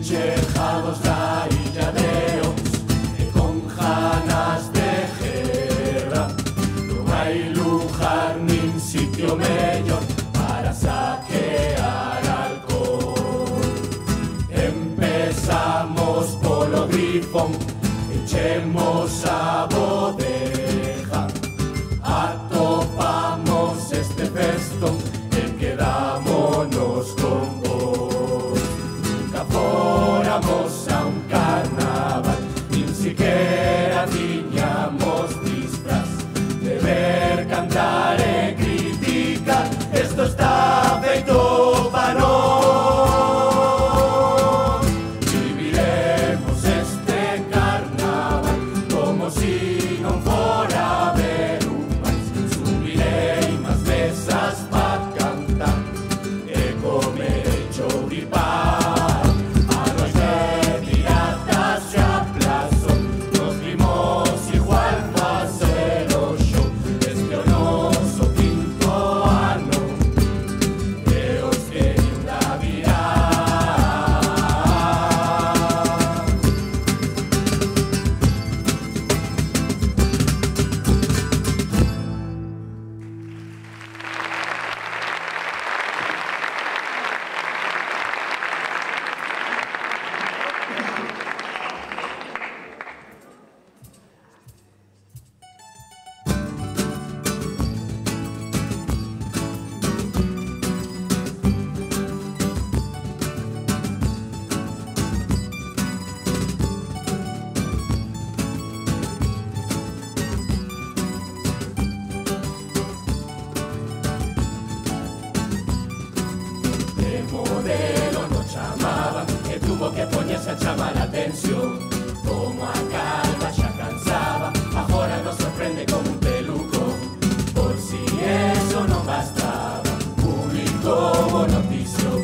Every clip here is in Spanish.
enchejados da illa de Ons, e con janas de guerra. Non hai lugar nin sitio mellor para saquear alcohol. Empezamos polo grifón, enchemos a bodega, atopamos este festón e quedámonos con vos. Nunca fóramos a un carnaval, nin siquiera tiñamos disfraz. De ver, cantar e criticar, esto está feito para nós. Viviremos este carnaval como si non fora ver un máis. Subirei más mesas pa cantar e comerei chouripán. A nois de piratas xa plazo, nos vimos igual facer o show. Este o noso quinto ano e os que ainda virán. De modelo no chamaban e tuvo que poñerse a chamar a atención. Como a calva xa cansaba, agora nos sorprende como un peluco. Por si eso non bastaba, publicou notición.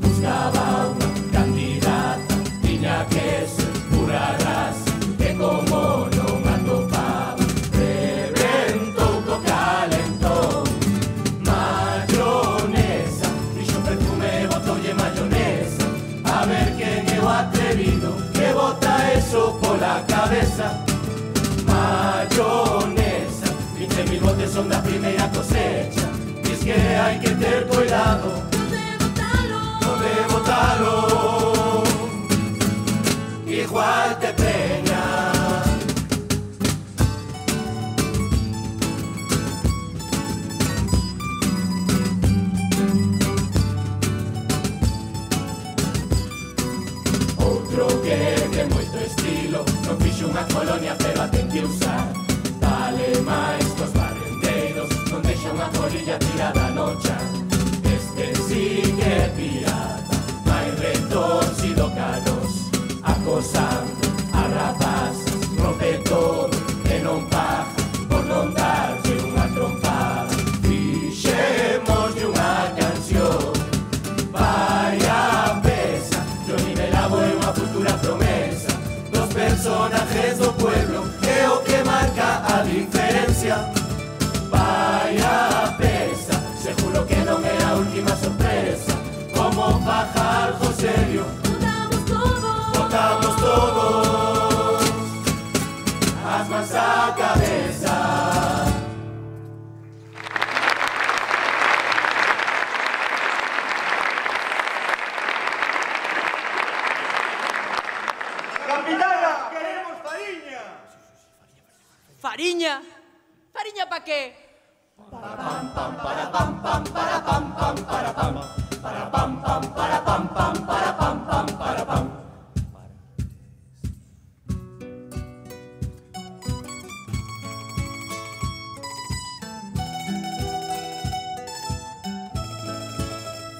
Buscaba unha candidata, tiña que ser pura raza, que como non atopaba, reventou co calentón. Mayonesa, dixo perfume e botoulle mayonesa. A ver quen é o atrevido que bota eso pola cabeza. Mayonesa, 20.000 botes son da primeira cosecha. Diz que hai que ter cuidado, non de botalo, igual te preña. Outro que de moito estilo, non fixo unha colonia pero a ten que usar. Vale máis cos barrendeiros, non deixa unha colilla tirada no chan. Este sí que é pirata, máis retorcido canos, acosando a rapazas, rompe todo e non paga por non darlle unha trompada. Fixemos de unha canción, vai a pesa, Johnny Velavo é unha futura promesa dos personajes do pueblo, é o que marca a diferencia. Vai a pesa, seguro que non é a última sorpresa, como bajar Joselio, botamos todos as mans á cabeza. ¡Capitana! ¡Queremos fariña! ¿Fariña? ¿Fariña pa' qué?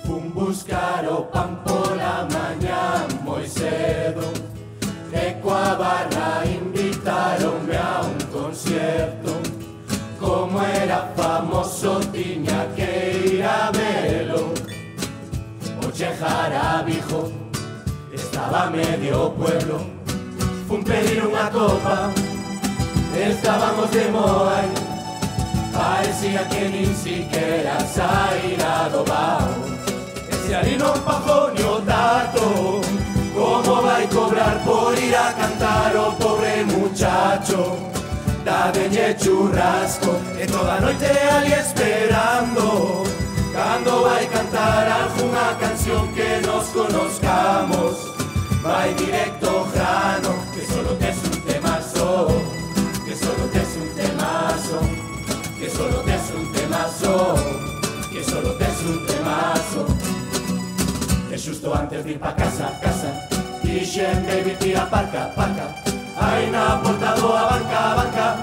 Fun buscar o pan pola mañá moi cedo, e coa barra invitaronme a un concierto. Como era famoso tiña que ir a velo. O Jarabijo estaba medio pueblo. Fun pedir unha copa, estábamos de Moai. Parecía que nin siquiera saíra do bao. Ese ali non pagou ni o tato, con pagar por ir a cantar o pobre muchacho. Dadeñe churrasco e toda noite ali esperando cando vai cantar algunha canción que nos conozcamos. Vai directo grano, que solo tes un temazo, que solo tes un temazo, que solo tes un temazo, que solo tes un temazo. E xusto antes de ir pa casa, dixen, baby, tira parca, aí na porta do banca,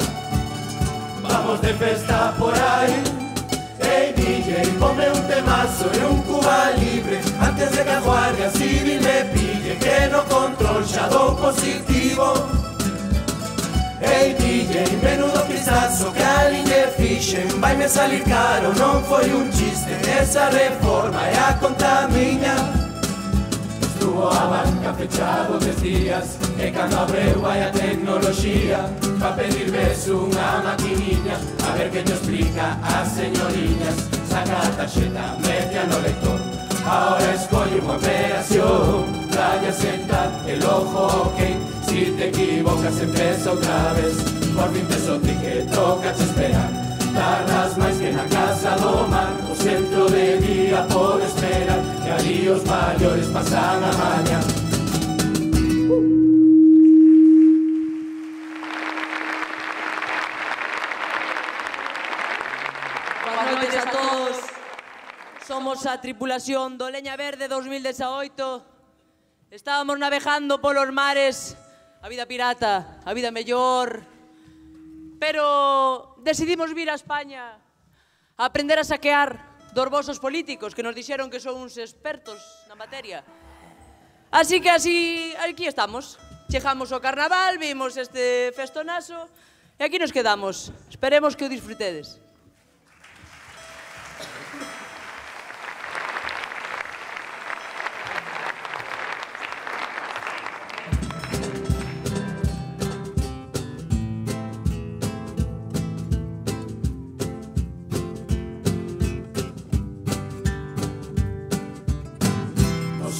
vamos de festa por aí. Ei, DJ, ponme un temazo e un Cuba libre antes de que a Guardia Civil me pille, que no control xa dou positivo. Ei, DJ, menudo pisazo que a liñe fixen, vai me salir caro, non foi un chiste, esa reforma é a conta miña. Estuvo a banca fechado 10 días e cando abreu vai a tecnoloxía pa pedir ves unha maquiniña a ver que te explica a señoriñas. Saca a tarxeta, media no lector, ahora escolle unha operación, raya senta el ojo, ok, si te equivocas empeza outra vez, por fin tes o ticket, toca te esperar. Tardas máis que na casa do mar, o centro de día pode esperar, que ali os maiores pasan a maña. Boas noites a todos. Somos a tripulación do Leña Verde 2018. Estábamos navegando polos mares, a vida pirata, a vida mellor, pero decidimos vir a España a aprender a saquear dos vosos políticos que nos dixeron que son uns expertos na materia. Así que aquí estamos. Chegamos ao carnaval, vimos este festonazo e aquí nos quedamos. Esperemos que o disfrutedes.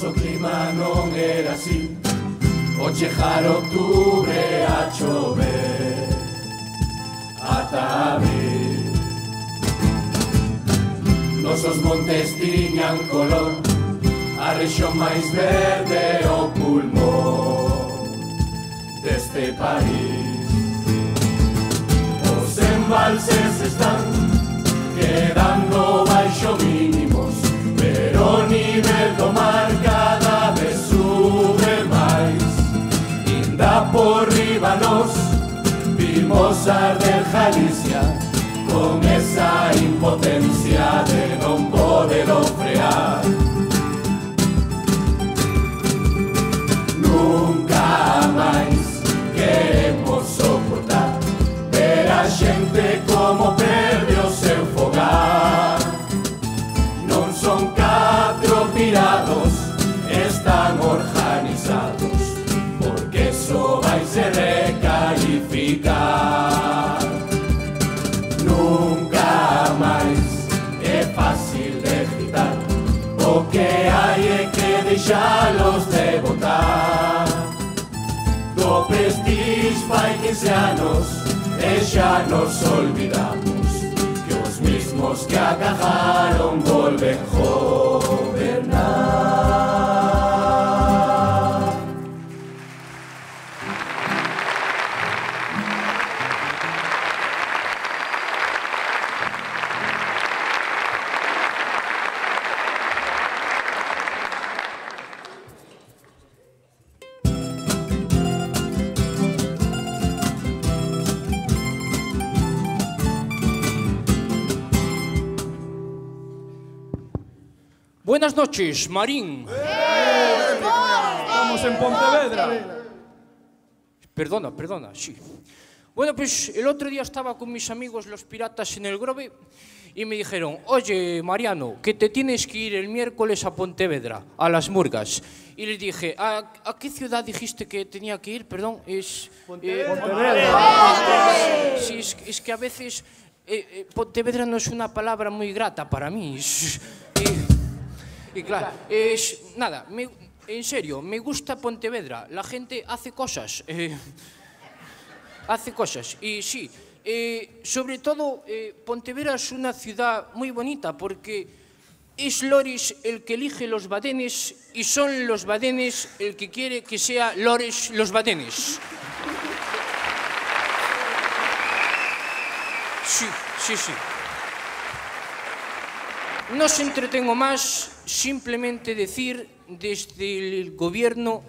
O clima non era así, o chejar octubre a chover ata abril. Nosos montes tiñan color, a rexión máis verde o pulmón deste país. Os embalses están quedando baixo mínimos, pero o nivel do mar cada vez sube máis. Inda por riba nos vimos arder Galicia con esa impotencia de non podelo frear. Nunca máis queremos soportar ver a xente como perde o seu fogar. Non son 4 pirados, están organizados, porque eso vai se recalificar. Nunca máis é fácil de gritar, o que hai é que deixalos de botar. Do Prestige fai 15 anos e xa nos olvidamos que os mismos que agarraron volven gobernar. Buenas noches, Marín. Estamos en Pontevedra. Perdona, sí. Bueno, pues el otro día estaba con mis amigos los piratas en el Grove y me dijeron, oye, Mariano, que te tienes que ir el miércoles a Pontevedra, a las Murgas. Y les dije, ¿a qué ciudad dijiste que tenía que ir? Perdón, es... Pontevedra. Sí, es que a veces Pontevedra no es una palabra muy grata para mí. Y claro, nada, En serio, me gusta Pontevedra. La gente hace cosas. Hace cosas. Y sí, sobre todo, Pontevedra es una ciudad muy bonita porque es Lores el que elige los badenes y son los badenes el que quiere que sea Lores los badenes. Sí, sí, sí. No os entretengo más, simplemente decir desde el gobierno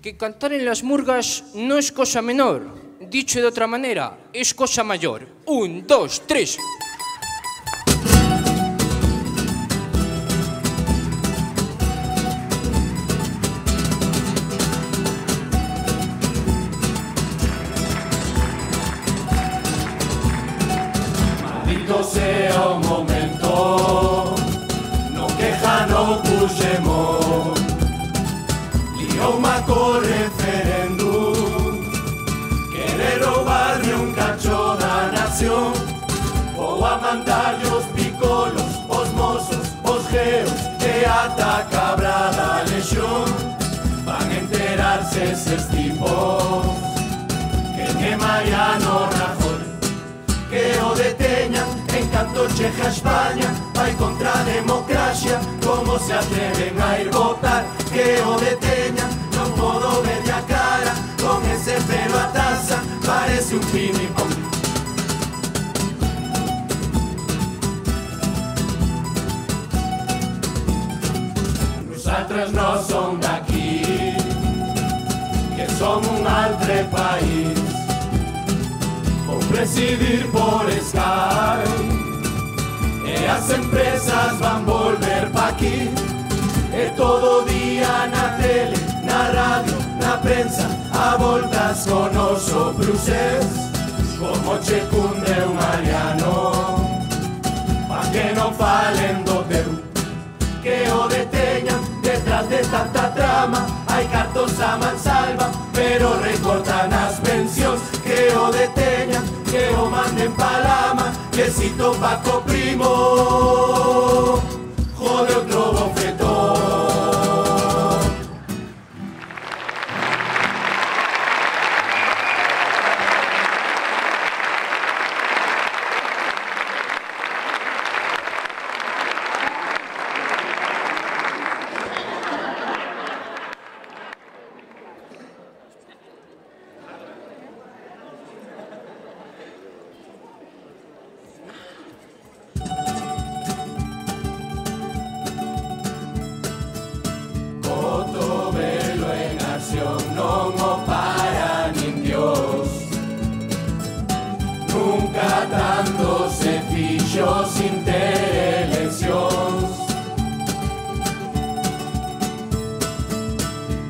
que cantar en las murgas no es cosa menor. Dicho de otra manera, es cosa mayor. 1, 2, 3. Maldito sea un momento, no queja, no puxemos. Lío co referéndum, quere roubarme un cacho da nación. Vou a mandarlle os picolos, os mozos, os geos e ata a cabra da lexión. Van enterarse eses tipos que é Mariano Rajoy, que o deteñan en canto cheja a España. Vai contra a democracia, como se atreven a ir votar. Que o deteñan, non podo verlle a cara, con ese pelo a taza, parece un ping-pong. Nosaltres no son daqui, que son un altre país. Vou presidir por Skype e as empresas van volver pa' aquí. E todo día na tele, na radio, na prensa, a voltas con oso Bruxés. Como che cunde un Mariano, pa' que non falen do teu. Que o deteñan detrás de tanta trama, hai cartos a mansalva, pero recortan as pensións. Que o deteñan, que o manden pa lama, que si topa co primo, jode outro bofetón. Non o para nin Dios, nunca tanto se fixo sin ter eleccións.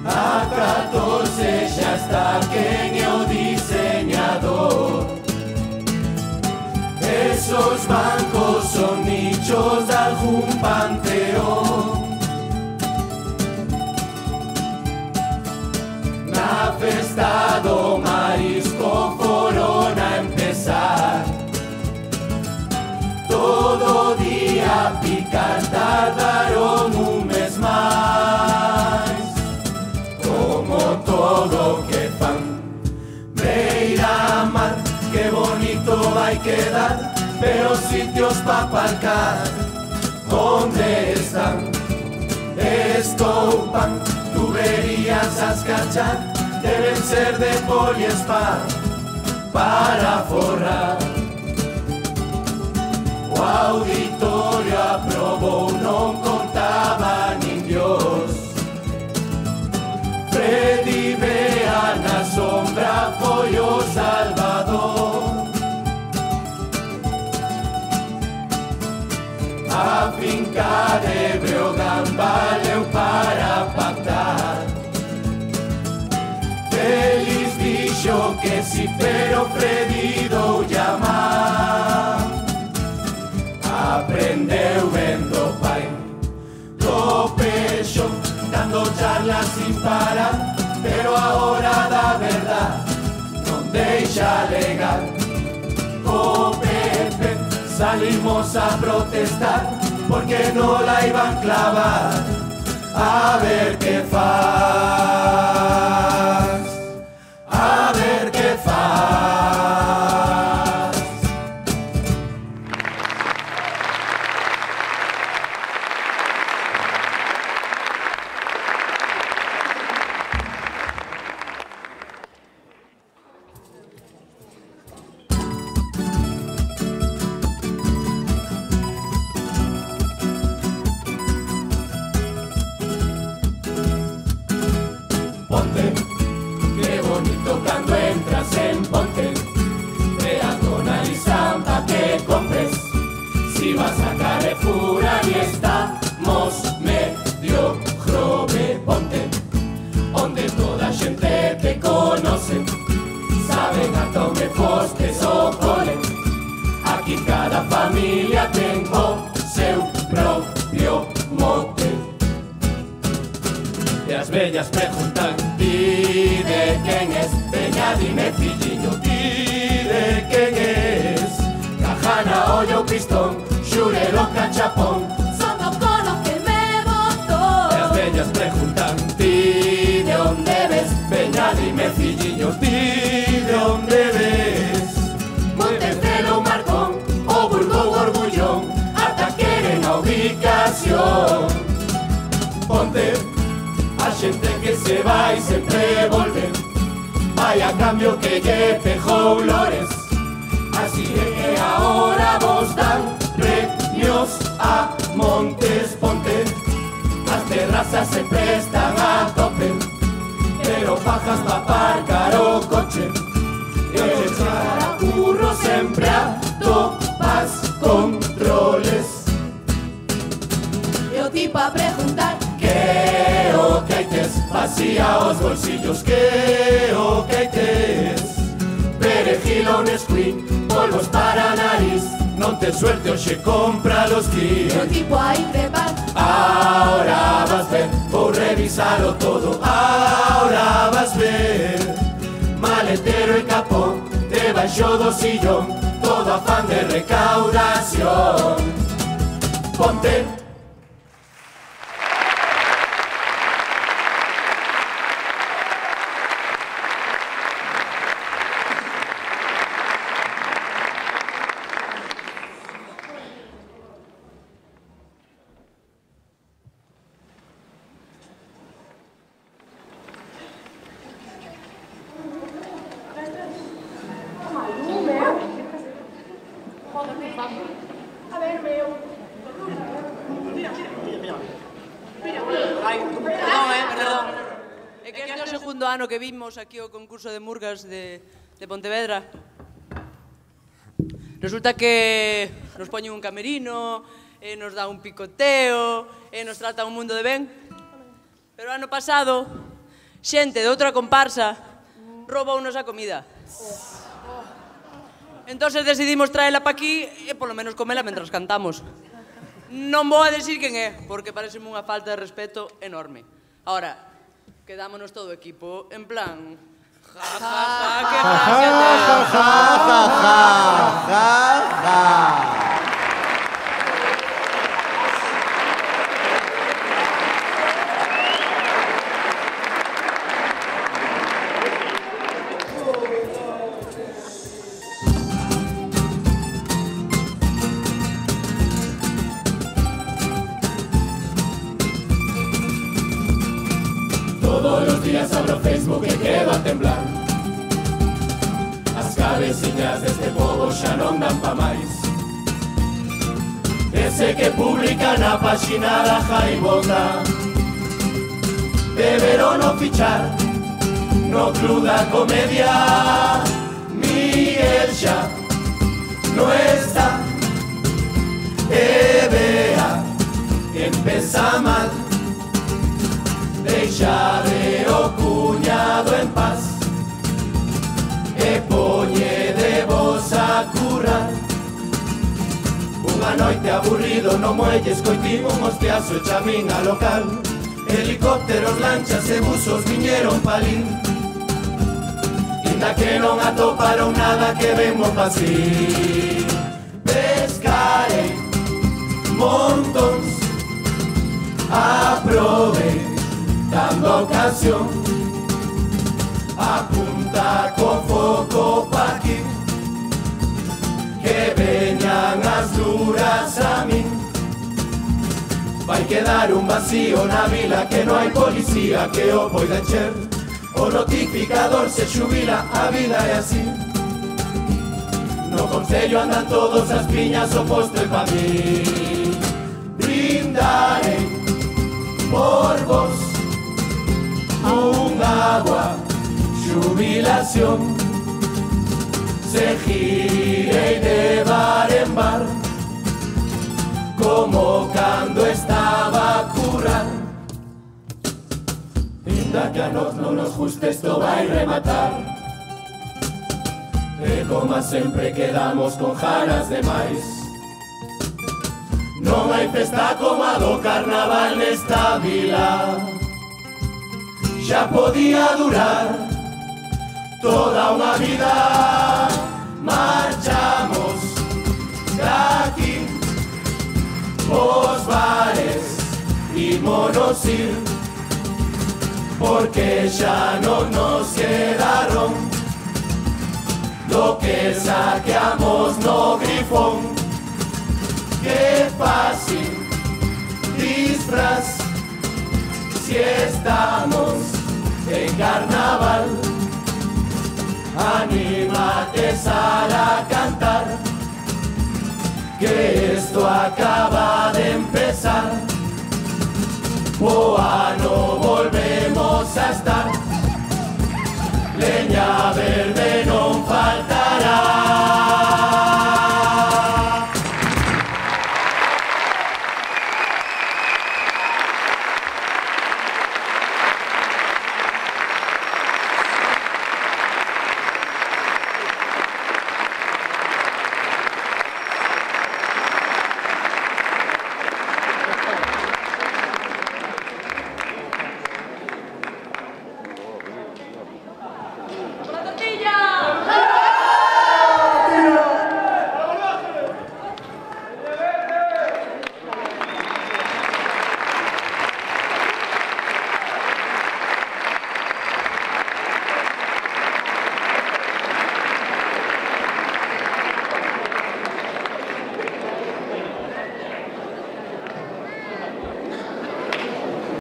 A 14 xa está quen é o diseñador. Esos bancos son nichos de algún panteón. Na festa do marisco foron a empezar. Todo día a picar tardaron un mes máis. Como todo que fan, beira-mar, que bonito vai quedar, pero sitios pa aparcar, onde están? Estoupan, tuberías a escachar, deben ser de poliespar para forrar. O auditorio aprobou, non contaba nin Dios. Freddy Bea na sombra foi o salvador. A finca de Breogán valeu para pactar. Feliz dixo que si, pero Freddy dou llamar. Aprendeu vendo pai do pecho, dando charlas sin parar, pero a hora da verdad non deixa alegar. Co Pepe salimos a protestar porque no la iban a clavar. A ver qué fa. mos medio jrobe, ponte onde toda a xente te conoce, saben a onde fostes o cole. Aquí cada familia ten o seu propio mote. E as vellas preguntan, ti de quen es? Veña, dime filliño, ti de quen es? Cajana, ollo, pistón, xurelo, cachapón, Son do colo que me botó. e as vellas preguntan, ti de onde ves? Veña, dime filliño, ti de onde ves? Montecelo, Marcón, o Burgo, o Orgullón, ata queren a ubicación. Ponte a xente que se vai sempre volver, vai a cambio que lle pejou lores. Así é que ahora vos dan premios a Montes, ponte. As terrazas sempre están a tope, pero pajas pa aparcar o coche. E echar a curro sempre a topas controles. E o tipo a preguntar, Que o que tes? Vacía os bolsillos, que o que tes? Perejil ou Nesquik, polvos para a nariz, non tes suerte, hoxe cómpralos ti. e o tipo a increpar, Ahora vas ver, vou revisalo todo, ahora vas ver. Maletero e capón, debaixo do sillón, todo afán de recaudación. Ponte Perdón. É que este é o segundo ano que vimos aquí o concurso de murgas de Pontevedra. Resulta que nos poñen un camerino, nos dá un picoteo, nos trata un mundo de ben. Pero ano pasado, xente de outra comparsa roubounos a comida. Entonces decidimos traela pa aquí e polo menos comela mentras cantamos. Non vou a decir quen é, porque parece unha falta de respeto enorme. Ahora, quedámonos todo o equipo en plan... Ja, ja, ja, que gracia Todos los días abro Facebook e quedo a temblar. As cabeciñas deste pobo xa non dan pa máis. Ese que publica na páxina da Jaibota deberon o fichar no club da comedia. Miguel xa no está e vea que empeza mal. Deixade o cuñado en paz e poñede vos a currar. Unha noite aburrido no muelle escoitín un hostiazo e chamín a local. Helicópteros, lanchas e buzos viñeron palín, inda que non atoparon nada que vemos pasín. Pescarei montons, aprove dando ocasión, apunta con foco pa' aquí, que veñan as duras a min. Vai quedar un vacío na vila que non hai policía que o poida encher. O notificador se xubila, a vida é así. No concello andan todos as piñas, o postre pa' mí. Brindarei por vos un agua, jubilación. Se girei de bar en bar, como cando estaba a currar. Inda que a nós non nos guste, esto vai rematar. E como sempre quedamos con ganas de máis. Non hai festa como a do carnaval nesta vila. Xa podía durar toda unha vida. Marchamos daqui, os bares ímonos ir, porque xa non nos quedaron do que saqueamos no grifón. Que fácil disfraz si estamos en carnaval. Anímate, sal a cantar, que esto acaba de empezar. O ano